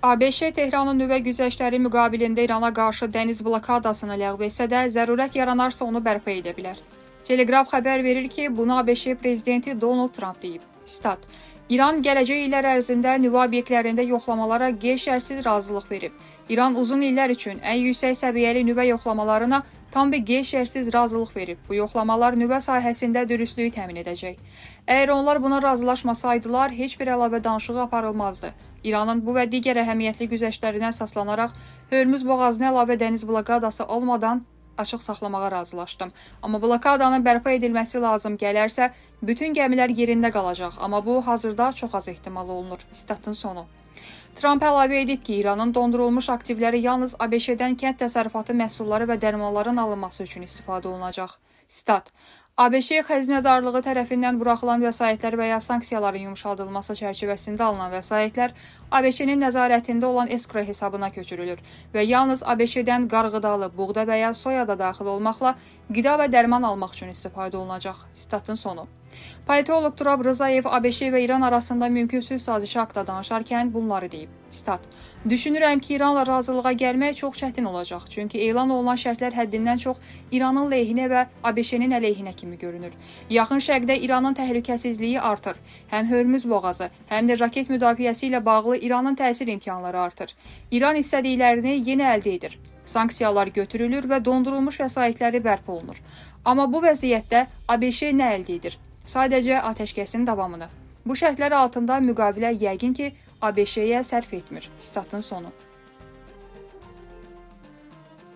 ABŞ Tehranın nüvə güzəştləri müqabilində İrana qarşı dəniz blokadasını ləğv etsə də, zərurət yaranarsa onu bərpa edə bilər. Telegraf xəbər verir ki, bunu ABŞ prezidenti Donald Trump deyib. Stat: İran gələcək illər ərzində nüvə obyektlərində yoxlamalara qeyd-şərtsiz razılıq verib. İran uzun illər üçün ən yüksək səviyyəli nüvə yoxlamalarına tam bir qeyd-şərtsiz razılıq verib. Bu yoxlamalar nüvə sahəsində dürüstlüyü təmin edəcək. Əgər onlar buna razılaşmasaydılar, heç bir əlavə danışığı aparılmazdı. İranın bu və digər əhəmiyyətli güzəştlərinə əsaslanaraq Hörmüz boğazına əlavə dəniz blokadası olmadan açıq saxlamağa razılaşdım. Amma blokadanın bərpa edilməsi lazım gələrsə, bütün gəmilər yerində qalacaq. Amma bu hazırda çox az ehtimal olunur. Statın sonu. Trump əlavə edib ki, İranın dondurulmuş aktivləri yalnız ABŞ-dən kənd təsərrüfatı məhsulları və dərmanların alınması üçün istifadə olunacaq. Stat: ABŞ xəzinədarlığı tərəfindən buraxılan vəsaitlər və ya sanksiyaların yumşaldılması çərçivəsində alınan vəsaitlər ABŞ-nin nəzarətində olan escrow hesabına köçürülür və yalnız ABŞ-dən qarğıdalı, buğda və ya soya da daxil olmaqla qida və dərman almaq üçün istifadə olunacaq. Statın sonu. Politolog Turab Rzayev ABŞ və İran arasında mümkün sülh sazişi haqqında danışarkən bunları deyib. Stat: Düşünürəm ki, İranla razılığa gəlmək çox çətin olacaq, çünki elan olunan şərtlər həddindən çox İranın lehinə və ABŞ-nin əleyhinə kimi görünür. Yaxın Şərqdə İranın təhlükəsizliyi artır. Həm Hörmüz boğazı, həm də raket müdafiəsi ilə bağlı İranın təsir imkanları artır. İran istədiklərini yenə əldə edir. Sanksiyalar götürülür və dondurulmuş vəsaitləri bərpa olunur. Amma bu vəziyyətdə ABŞ nə əldə edir? Sadəcə atəşkəsin davamını. Bu şərtlər altında müqavilə yəqin ki, ABŞ-yə sərf etmir. Statın sonu.